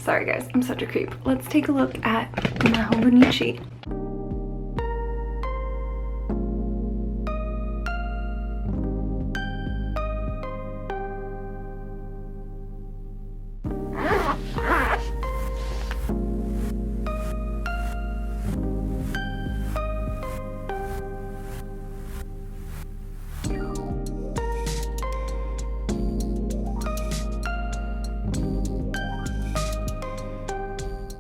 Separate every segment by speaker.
Speaker 1: Sorry guys, I'm such a creep. Let's take a look at my Hobonichi.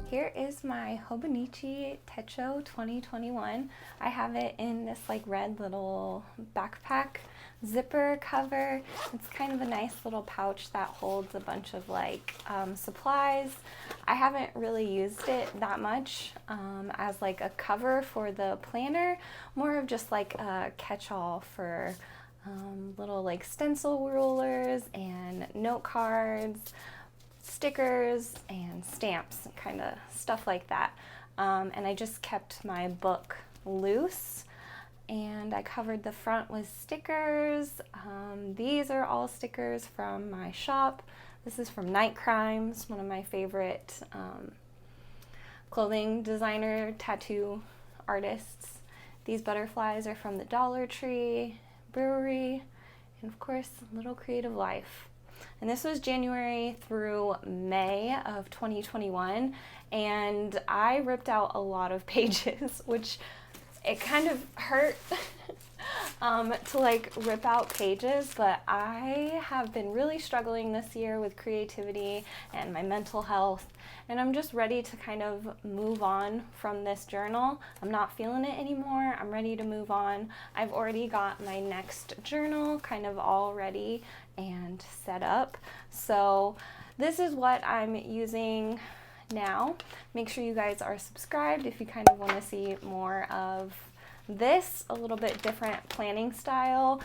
Speaker 1: Here is my Hobonichi Techo 2021. I have it in this like red little backpack zipper cover. It's kind of a nice little pouch that holds a bunch of like supplies. I haven't really used it that much as like a cover for the planner, more of just like a catch-all for little like stencil rulers and note cards, stickers and stamps, kind of stuff like that. And I just kept my book loose and I covered the front with stickers. These are all stickers from my shop. This is from Night Crimes, one of my favorite clothing designer, tattoo artists. These butterflies are from the Dollar Tree Brewery, and of course, LittleCreativeLife. And this was January through May of 2021, and I ripped out a lot of pages, which it kind of hurt to like rip out pages, but I have been really struggling this year with creativity and my mental health, and I'm just ready to kind of move on from this journal. I'm not feeling it anymore. I'm ready to move on. I've already got my next journal kind of all ready and set up. So this is what I'm using now. Make sure you guys are subscribed if you kind of want to see more of this, a little bit different planning style.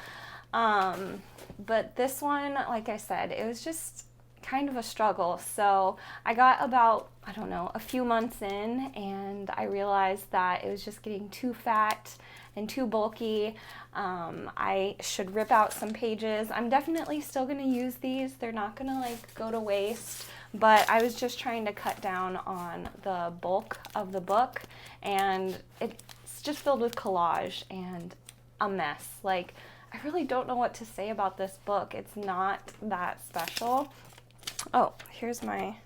Speaker 1: But this one, like I said, it was just kind of a struggle. So I got about, I don't know, a few months in, and I realized that it was just getting too fat and too bulky. I should rip out some pages. I'm definitely still gonna use these. They're not gonna like go to waste, but I was just trying to cut down on the bulk of the book, and it's just filled with collage and a mess. Like, I really don't know what to say about this book. It's not that special. Oh, here's my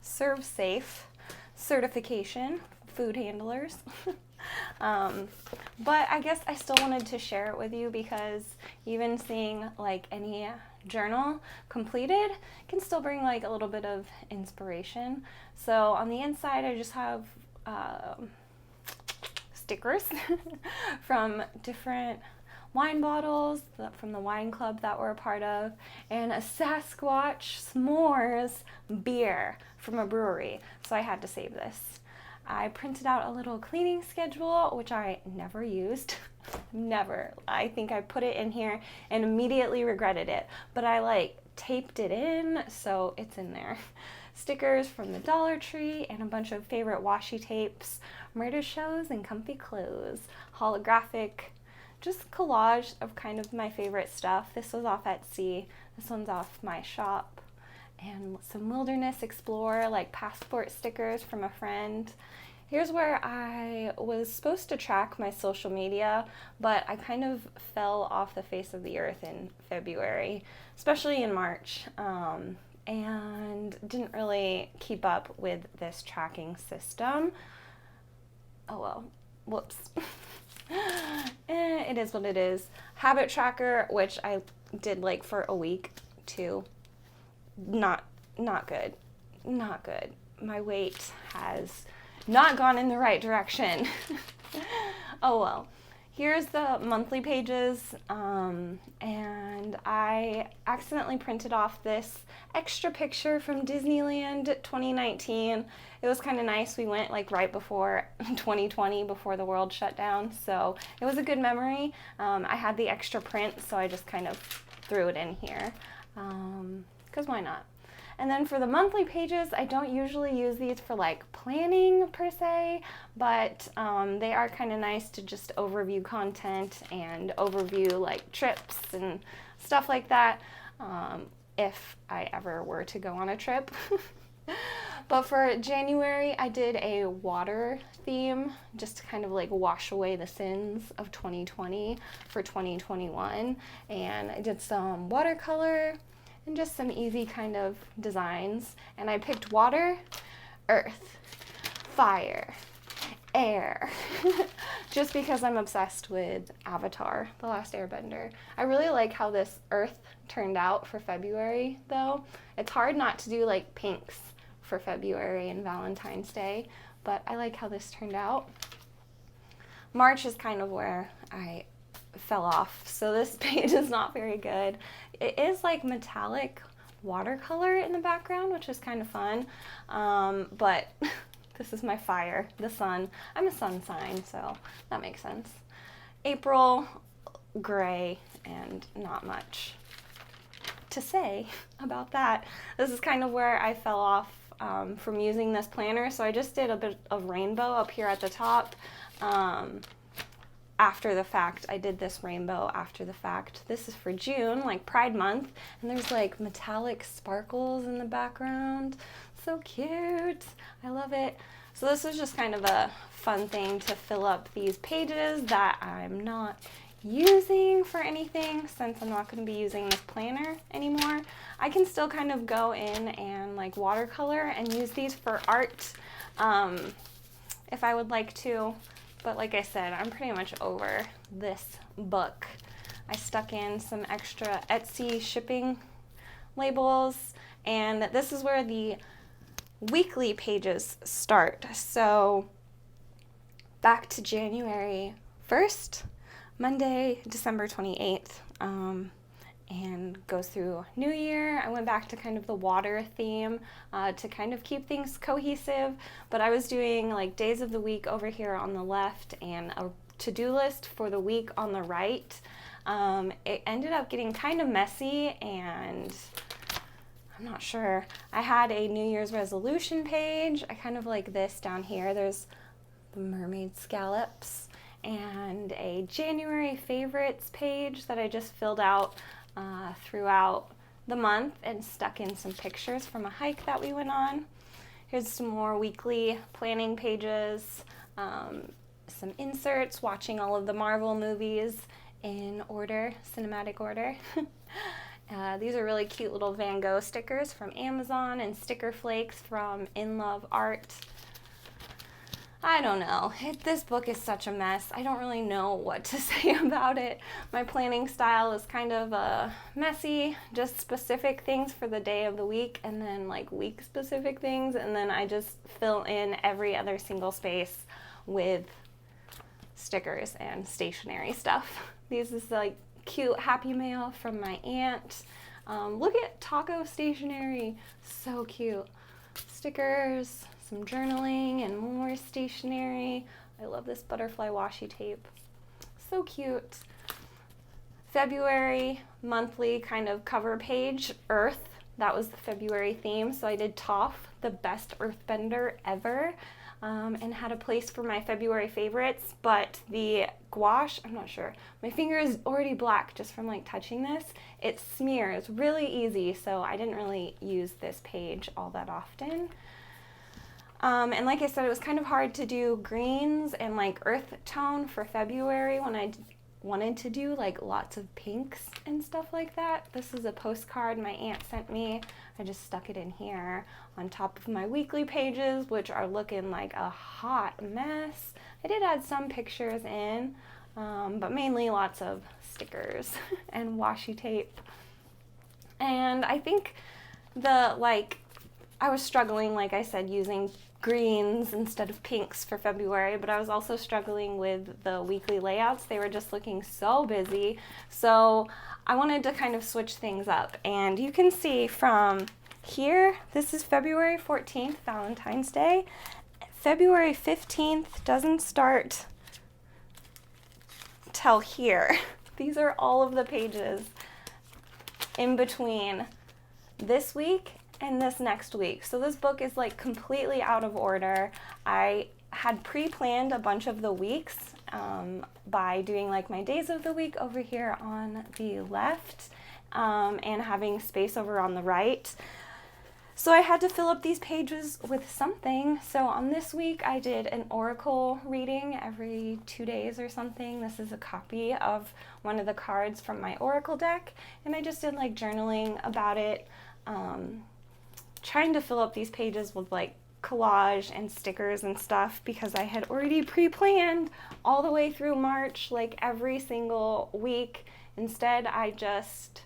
Speaker 1: Serve Safe certification, food handlers. But I guess I still wanted to share it with you because even seeing like any journal completed can still bring like a little bit of inspiration. So on the inside I just have stickers from different wine bottles from the wine club that we're a part of, and a Sasquatch s'mores beer from a brewery. So I had to save this. I printed out a little cleaning schedule, which I never used. Never. I think I put it in here and immediately regretted it, but I like taped it in, so it's in there. Stickers from the Dollar Tree and a bunch of favorite washi tapes, murder shows and comfy clothes, holographic, just collage of kind of my favorite stuff. This was off Etsy. This one's off my shop. And some Wilderness Explorer, like passport stickers from a friend. Here's where I was supposed to track my social media, but I kind of fell off the face of the earth in February, especially in March, and didn't really keep up with this tracking system. Oh well, whoops. It is what it is. Habit tracker, which I did like for a week too. Not good. Not good. My weight has not gone in the right direction. Oh well. Here's the monthly pages, and I accidentally printed off this extra picture from Disneyland 2019. It was kind of nice. We went like right before 2020, before the world shut down, so it was a good memory. I had the extra print, so I just kind of threw it in here, because why not? And then for the monthly pages, I don't usually use these for like planning per se, but they are kind of nice to just overview content and overview like trips and stuff like that, if I ever were to go on a trip. But for January, I did a water theme just to kind of like wash away the sins of 2020 for 2021. And I did some watercolor and just some easy kind of designs. And I picked water, earth, fire, air, just because I'm obsessed with Avatar, The Last Airbender. I really like how this earth turned out for February though. It's hard not to do like pinks for February and Valentine's Day, but I like how this turned out. March is kind of where I fell off, so this page is not very good. It is like metallic watercolor in the background, which is kind of fun, but this is my fire, the sun. I'm a sun sign, so that makes sense. April, gray, and not much to say about that. This is kind of where I fell off from using this planner, so I just did a bit of rainbow up here at the top. After the fact, I did this rainbow after the fact. This is for June, like Pride Month, and there's like metallic sparkles in the background. So cute. I love it. So this was just kind of a fun thing to fill up these pages that I'm not using for anything, since I'm not going to be using this planner anymore. I can still kind of go in and like watercolor and use these for art if I would like to, but like I said, I'm pretty much over this book. I stuck in some extra Etsy shipping labels, and this is where the weekly pages start. So back to January 1st, Monday, December 28th, and goes through New Year. I went back to kind of the water theme to kind of keep things cohesive, but I was doing like days of the week over here on the left and a to-do list for the week on the right. It ended up getting kind of messy, and I'm not sure. I had a New Year's resolution page. I kind of like this down here. There's the mermaid scallops, and a January favorites page that I just filled out throughout the month and stuck in some pictures from a hike that we went on. Here's some more weekly planning pages, some inserts, watching all of the Marvel movies in order, cinematic order. These are really cute little Van Gogh stickers from Amazon and sticker flakes from In Love Art. I don't know. This book is such a mess. I don't really know what to say about it. My planning style is kind of messy, just specific things for the day of the week, and then like week specific things, and then I just fill in every other single space with stickers and stationery stuff. These is like cute Happy Mail from my aunt. Look at taco stationery, so cute. Stickers, some journaling, and more stationery. I love this butterfly washi tape, so cute. February monthly kind of cover page, Earth. That was the February theme, so I did Toph, the best earthbender ever, and had a place for my February favorites, but the gouache, I'm not sure. My finger is already black just from like touching this. It smears really easy, so I didn't really use this page all that often. And like I said, it was kind of hard to do greens and like earth tone for February when I wanted to do like lots of pinks and stuff like that. This is a postcard my aunt sent me. I just stuck it in here on top of my weekly pages, which are looking like a hot mess. I did add some pictures in, but mainly lots of stickers and washi tape. And I think I was struggling, like I said, using greens instead of pinks for February, but I was also struggling with the weekly layouts. They were just looking so busy. So I wanted to kind of switch things up. And you can see from here, this is February 14th, Valentine's Day. February 15th doesn't start till here. These are all of the pages in between this week and this next week. So this book is like completely out of order. I had pre-planned a bunch of the weeks by doing like my days of the week over here on the left and having space over on the right. So I had to fill up these pages with something. So on this week, I did an oracle reading every 2 days or something. This is a copy of one of the cards from my oracle deck, and I just did like journaling about it, trying to fill up these pages with like collage and stickers and stuff because I had already pre-planned all the way through March, like every single week. Instead, I just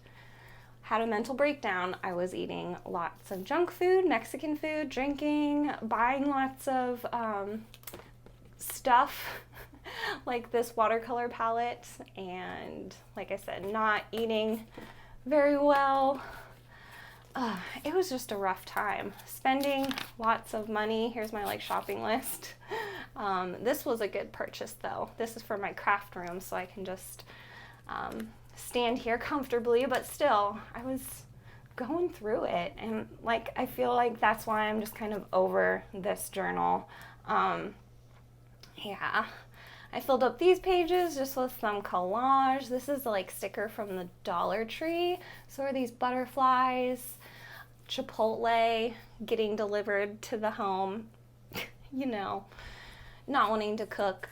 Speaker 1: had a mental breakdown. I was eating lots of junk food, Mexican food, drinking, buying lots of stuff like this watercolor palette, and like I said, not eating very well. It was just a rough time. Spending lots of money. Here's my like shopping list. This was a good purchase though. This is for my craft room, so I can just stand here comfortably, but still, I was going through it, and like I feel like that's why I'm just kind of over this journal. Yeah, I filled up these pages just with some collage. This is like sticker from the Dollar Tree. So are these butterflies, Chipotle getting delivered to the home, you know, not wanting to cook,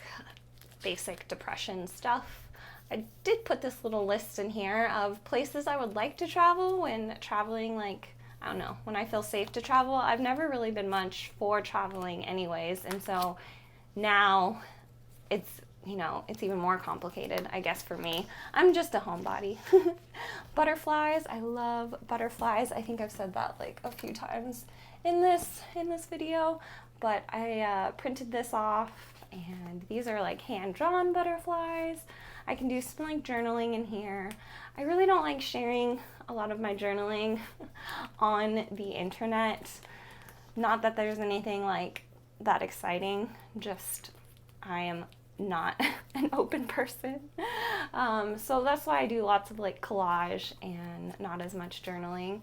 Speaker 1: basic depression stuff. I did put this little list in here of places I would like to travel when traveling, like, I don't know, when I feel safe to travel. I've never really been much for traveling anyways, and so now it's, you know, it's even more complicated, I guess, for me. I'm just a homebody. Butterflies, I love butterflies. I think I've said that like a few times in this video, but I printed this off, and these are like hand-drawn butterflies. I can do some like journaling in here. I really don't like sharing a lot of my journaling on the internet. Not that there's anything like that exciting, just I am not an open person. So that's why I do lots of like collage and not as much journaling.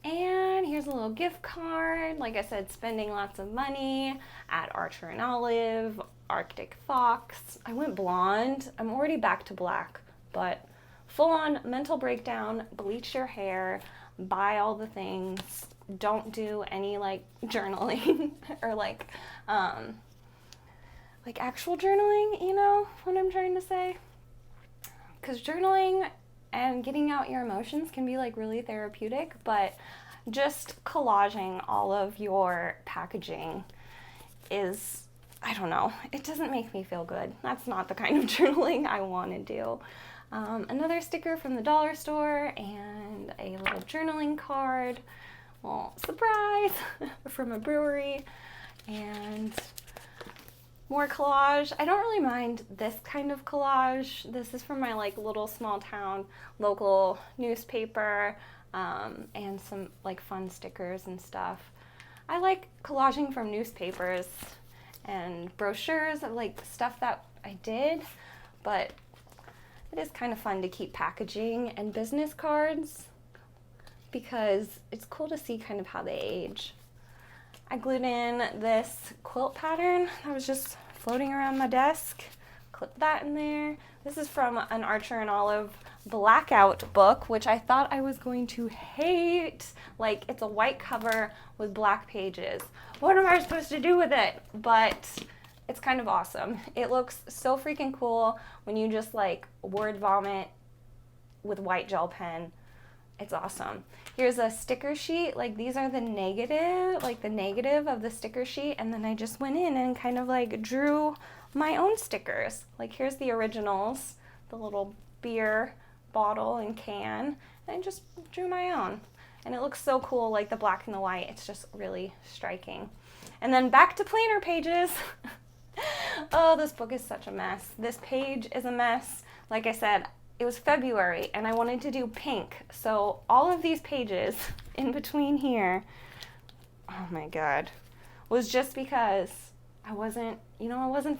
Speaker 1: And here's a little gift card. Like I said, spending lots of money at Archer and Olive, Arctic Fox. I went blonde. I'm already back to black, but full on mental breakdown, bleach your hair, buy all the things, don't do any like journaling or like actual journaling, you know what I'm trying to say? Because journaling and getting out your emotions can be like really therapeutic, but just collaging all of your packaging is, I don't know, it doesn't make me feel good. That's not the kind of journaling I want to do. Another sticker from the dollar store and a little journaling card. Well, surprise, from a brewery, and more collage. I don't really mind this kind of collage. This is from my like little small town local newspaper, and some like fun stickers and stuff. I like collaging from newspapers and brochures of like stuff that I did, but it is kind of fun to keep packaging and business cards because it's cool to see kind of how they age. I glued in this quilt pattern that was just floating around my desk. Clip that in there. This is from an Archer and Olive blackout book, which I thought I was going to hate. Like, it's a white cover with black pages. What am I supposed to do with it? But it's kind of awesome. It looks so freaking cool when you just like word vomit with white gel pen. It's awesome. Here's a sticker sheet. Like, these are the negative of the sticker sheet, and then I just went in and kind of like drew my own stickers. Like, here's the originals, the little beer bottle and can, and I just drew my own. And it looks so cool, like the black and the white. It's just really striking. And then back to planner pages. Oh, this book is such a mess. This page is a mess. Like I said, it was February and I wanted to do pink. So all of these pages in between here, oh my God, was just because I wasn't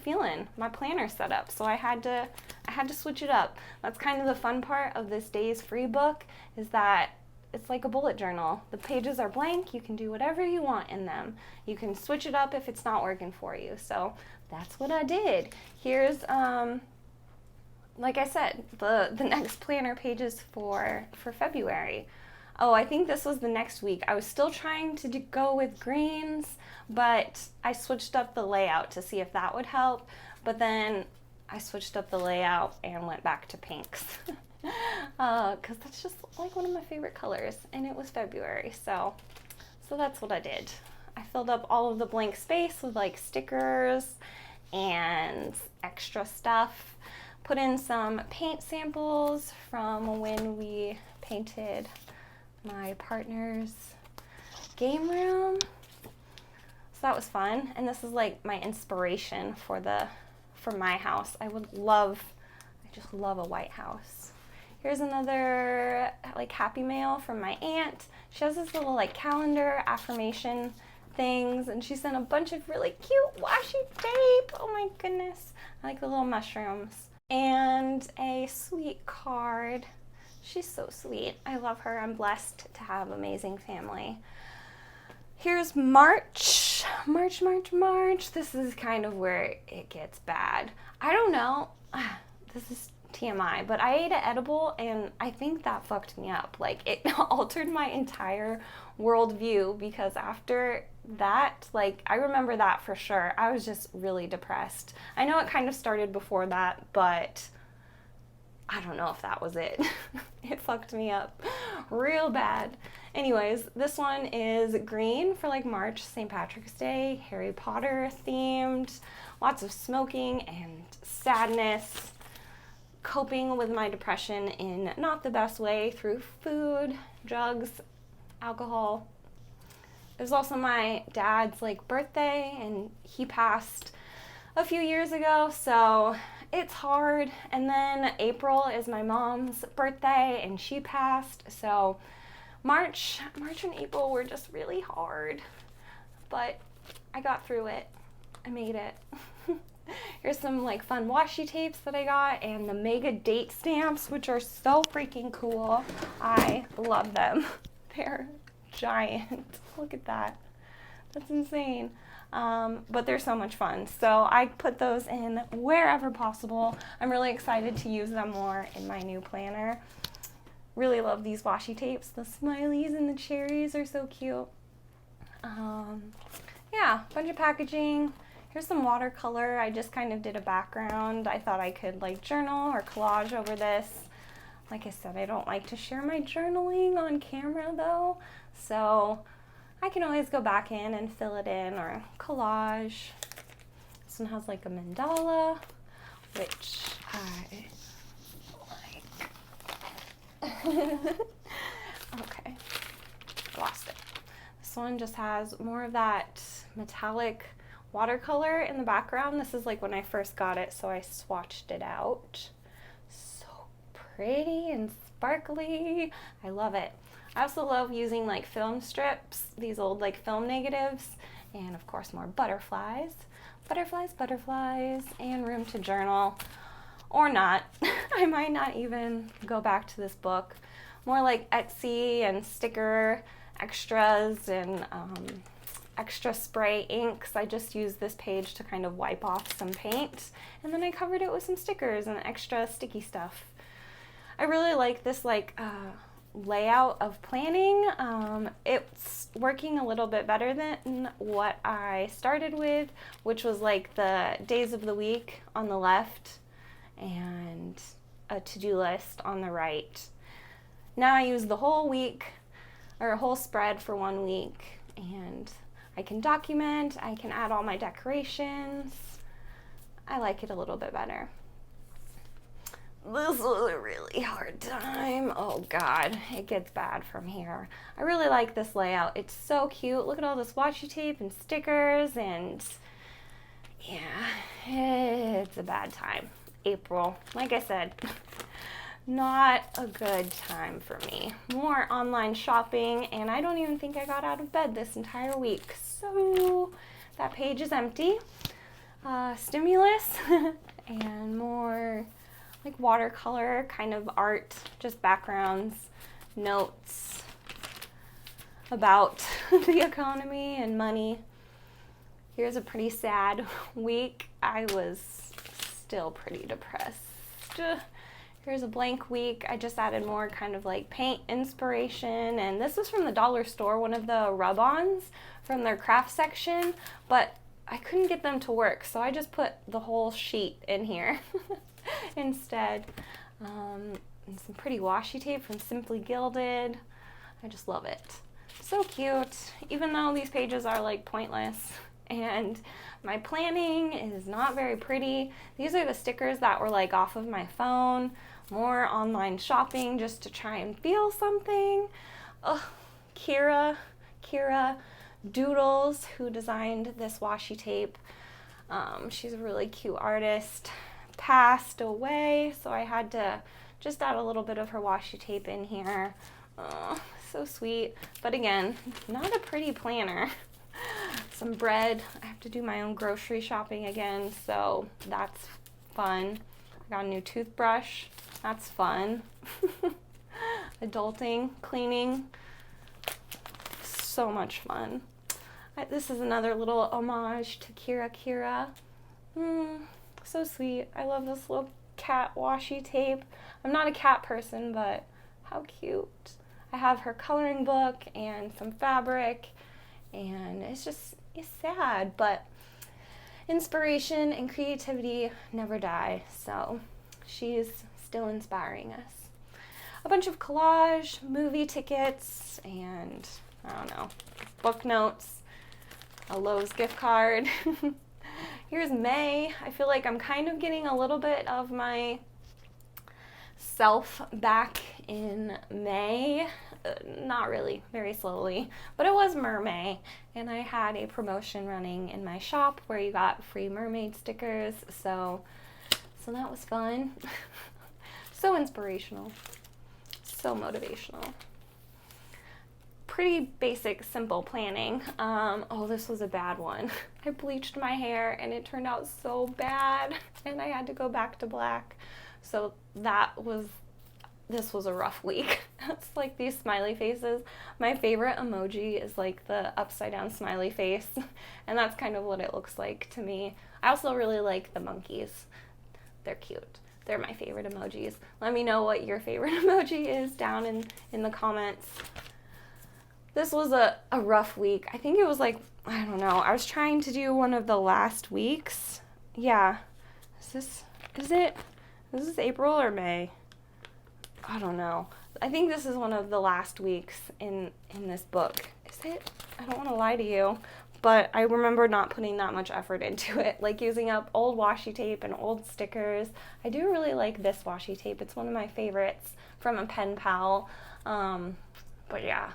Speaker 1: feeling my planner setup. So I had to switch it up. That's kind of the fun part of this Days Free book, is that it's like a bullet journal. The pages are blank. You can do whatever you want in them. You can switch it up if it's not working for you. So that's what I did. Here's like I said, the next planner pages for February. Oh, I think this was the next week. I was still trying to go with greens, but I switched up the layout to see if that would help. But then I switched up the layout and went back to pinks. Because that's just like one of my favorite colors, and it was February, so that's what I did. I filled up all of the blank space with like stickers and extra stuff. Put in some paint samples from when we painted my partner's game room. So that was fun. And this is like my inspiration for my house. I just love a white house. Here's another like happy mail from my aunt. She has this little like calendar affirmation things, and she sent a bunch of really cute washi tape. Oh my goodness. I like the little mushrooms. And a sweet card. She's so sweet. I love her. I'm blessed to have amazing family. Here's March. March. This is kind of where it gets bad. I don't know. This is TMI, but I ate an edible and I think that fucked me up. Like, it altered my entire worldview, because after that, like, I remember that for sure. I was just really depressed. I know it kind of started before that, but I don't know if that was it. It fucked me up real bad. Anyways, this one is green for like March, St. Patrick's Day, Harry Potter themed, lots of smoking and sadness, coping with my depression in not the best way through food, drugs, alcohol. It was also my dad's like birthday, and he passed a few years ago, so it's hard. And then April is my mom's birthday, and she passed, so March and April were just really hard, but I got through it. I made it. Here's some like fun washi tapes that I got, and the mega date stamps, which are so freaking cool. I love them. They're giant. Look at that. That's insane. But they're so much fun. So I put those in wherever possible. I'm really excited to use them more in my new planner. Really love these washi tapes. The smileys and the cherries are so cute. Yeah, bunch of packaging. Here's some watercolor. I just kind of did a background. I thought I could like journal or collage over this. Like I said, I don't like to share my journaling on camera though, so I can always go back in and fill it in or collage. This one has like a mandala, which I like. Okay, lost it. This one just has more of that metallic watercolor in the background. This is like when I first got it, so I swatched it out. So pretty and sparkly. I love it. I also love using like film strips, these old like film negatives, and of course more butterflies, and room to journal, or not. I might not even go back to this book. More like Etsy and sticker extras and extra spray inks. I just used this page to kind of wipe off some paint, and then I covered it with some stickers and extra sticky stuff. I really like this like layout of planning. It's working a little bit better than what I started with, which was like the days of the week on the left and a to-do list on the right. Now I use the whole week or a whole spread for 1 week, and I can document, I can add all my decorations. I like it a little bit better. This was a really hard time. Oh God, it gets bad from here. I really like this layout. It's so cute. Look at all this washi tape and stickers, and yeah, it's a bad time. April, like I said, not a good time for me. More online shopping, and I don't even think I got out of bed this entire week. So that page is empty. Stimulus and more like watercolor kind of art, just backgrounds, notes about the economy and money. Here's a pretty sad week. I was still pretty depressed. Here's a blank week. I just added more kind of like paint inspiration, and this was from the dollar store, one of the rub-ons from their craft section, but I couldn't get them to work, so I just put the whole sheet in here instead. And some pretty washi tape from Simply Gilded. I just love it. So cute, even though these pages are like pointless and my planning is not very pretty. These are the stickers that were like off of my phone, more online shopping just to try and feel something. Oh, Kira Doodles, who designed this washi tape. She's a really cute artist, passed away, so I had to just add a little bit of her washi tape in here. Oh, so sweet. But again, not a pretty planner. Some bread. I have to do my own grocery shopping again, so that's fun. I got a new toothbrush. That's fun. Adulting, cleaning. So much fun. This is another little homage to Kira. So sweet. I love this little cat washi tape. I'm not a cat person, but how cute. I have her coloring book and some fabric, and it's sad, but inspiration and creativity never die, so she's still inspiring us. A bunch of collage, movie tickets, and I don't know, book notes, a Lowe's gift card. Here's May. I feel like I'm kind of getting a little bit of my self back in May. Not really, very slowly, but it was Mermay, and I had a promotion running in my shop where you got free mermaid stickers, so that was fun. So inspirational, so motivational. Pretty basic, simple planning. Oh, this was a bad one. I bleached my hair and it turned out so bad, and I had to go back to black. So this was a rough week. It's like these smiley faces. My favorite emoji is like the upside down smiley face, and that's kind of what it looks like to me. I also really like the monkeys. They're cute. They're my favorite emojis. Let me know what your favorite emoji is down in the comments. This was a rough week. I think it was like, I don't know, I was trying to do one of the last weeks. Yeah. Is this April or May? I don't know. I think this is one of the last weeks in this book. Is it? I don't want to lie to you, but I remember not putting that much effort into it, like using up old washi tape and old stickers. I do really like this washi tape. It's one of my favorites from a pen pal. But yeah.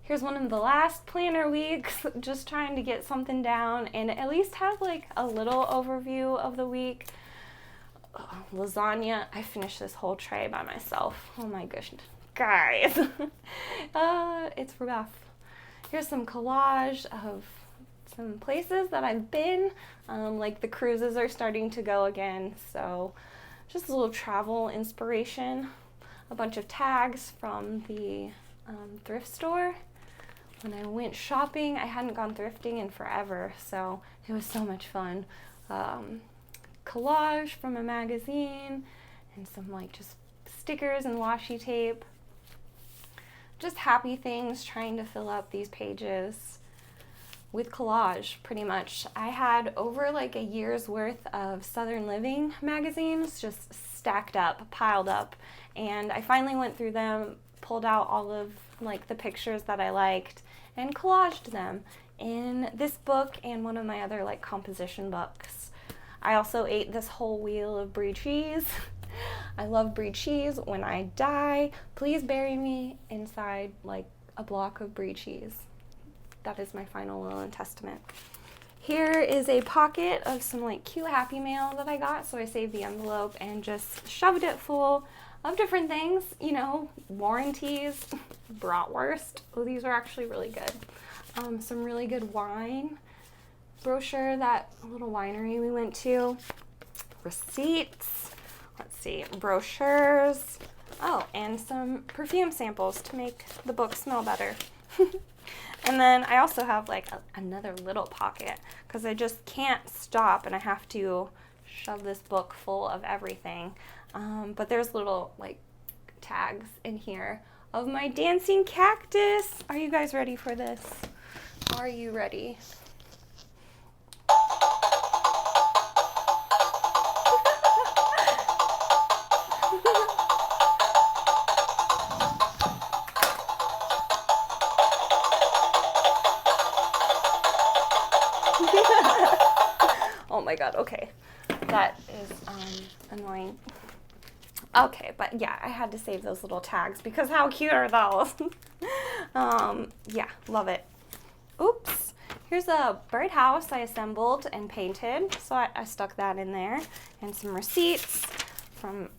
Speaker 1: Here's one of the last planner weeks, just trying to get something down and at least have like a little overview of the week. Oh, lasagna. I finished this whole tray by myself. Oh my gosh, guys. It's rough. Here's some collage of some places that I've been. Like the cruises are starting to go again, so just a little travel inspiration. A bunch of tags from the thrift store. When I went shopping, I hadn't gone thrifting in forever, so it was so much fun. Collage from a magazine and some like just stickers and washi tape. Just happy things, trying to fill up these pages with collage pretty much. I had over like a year's worth of Southern Living magazines just stacked up, piled up, and I finally went through them, pulled out all of like the pictures that I liked and collaged them in this book and one of my other like composition books. I also ate this whole wheel of brie cheese. I love brie cheese. When I die, please bury me inside like a block of brie cheese. That is my final will and testament. Here is a pocket of some like cute Happy Mail that I got, so I saved the envelope and just shoved it full of different things, you know, warranties, bratwurst. Oh, these are actually really good. Some really good wine, brochure, that little winery we went to, receipts, let's see, brochures, oh, and some perfume samples to make the book smell better. And then I also have like another little pocket because I just can't stop and I have to shove this book full of everything. But there's little like tags in here of my dancing cactus. Are you guys ready for this? Are you ready? Oh my god, okay. That is annoying. Okay, but yeah, I had to save those little tags because how cute are those? Yeah, love it. Oops. Here's a birdhouse I assembled and painted, so I stuck that in there. And some receipts from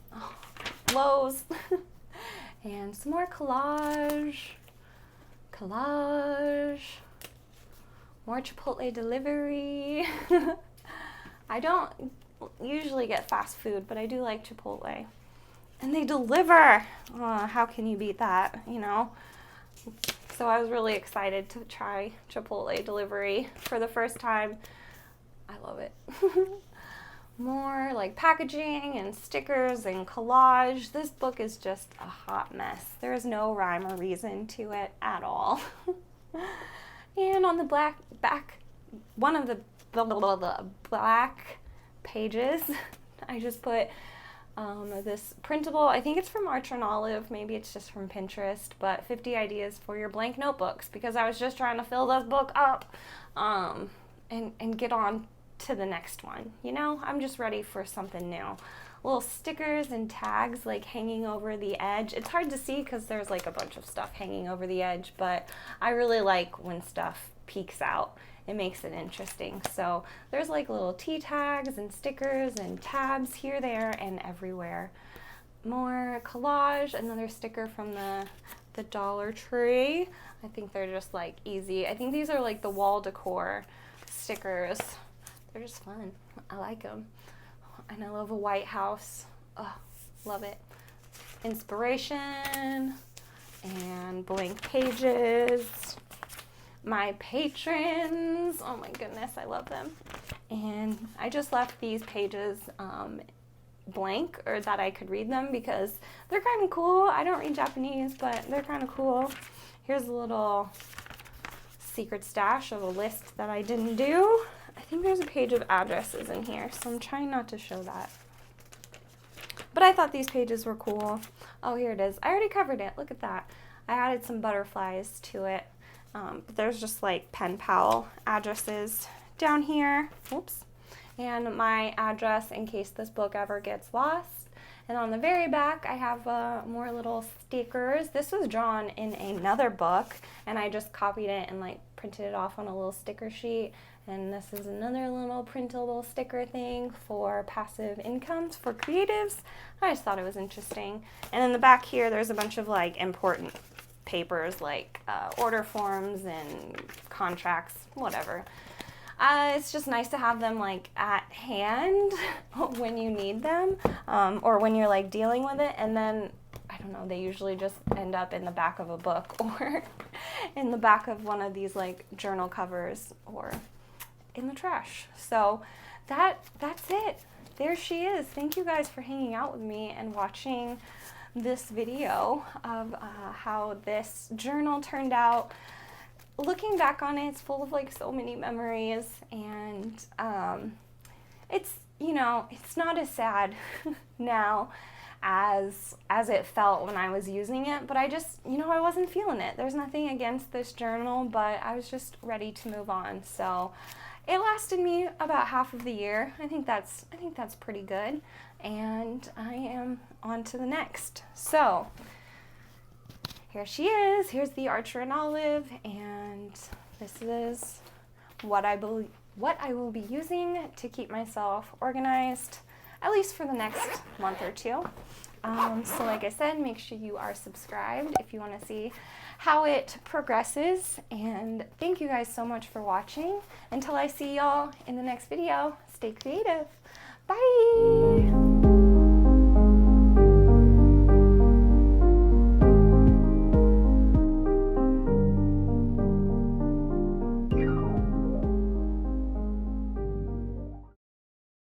Speaker 1: Lowe's. And some more collage. More Chipotle delivery. I don't usually get fast food, but I do like Chipotle. And they deliver. How can you beat that, you know? So I was really excited to try Chipotle delivery for the first time. I love it. More like packaging and stickers and collage. This book is just a hot mess. There is no rhyme or reason to it at all. And on the back, one of the black pages, I just put this printable, I think it's from Archer and Olive, maybe it's just from Pinterest, but 50 ideas for your blank notebooks, because I was just trying to fill this book up and get on to the next one. You know, I'm just ready for something new. Little stickers and tags like hanging over the edge. It's hard to see because there's like a bunch of stuff hanging over the edge, but I really like when stuff peeks out. It makes it interesting. So there's like little T tags and stickers and tabs here, there, and everywhere. More collage, another sticker from the Dollar Tree. I think they're just like easy. I think these are like the wall decor stickers. They're just fun. I like them. And I love a white house. Oh, love it. Inspiration and blank pages. My patrons. Oh my goodness, I love them. And I just left these pages blank, or that I could read them, because they're kind of cool. I don't read Japanese, but they're kind of cool. Here's a little secret stash of a list that I didn't do. I think there's a page of addresses in here, so I'm trying not to show that. But I thought these pages were cool. Oh, here it is. I already covered it. Look at that. I added some butterflies to it. But there's just like pen pal addresses down here. Oops. And my address in case this book ever gets lost. And on the very back, I have more little stickers. This was drawn in another book, and I just copied it and like printed it off on a little sticker sheet. And this is another little printable sticker thing for passive incomes for creatives. I just thought it was interesting. And in the back here, there's a bunch of like important papers like order forms and contracts, whatever. It's just nice to have them like at hand when you need them, or when you're like dealing with it. And then, I don't know, they usually just end up in the back of a book or in the back of one of these like journal covers or in the trash. So that's it. There she is. Thank you guys for hanging out with me and watching this video of how this journal turned out. Looking back on it, it's full of like so many memories, and it's, you know, it's not as sad now as it felt when I was using it, but I just, you know, I wasn't feeling it. There's nothing against this journal, but I was just ready to move on. So it lasted me about half of the year. I think that's pretty good, and I am on to the next. So here she is. Here's the Archer and Olive, and this is what I will be using to keep myself organized, at least for the next month or two. So like I said, make sure you are subscribed if you want to see how it progresses. And thank you guys so much for watching. Until I see y'all in the next video, stay creative. Bye!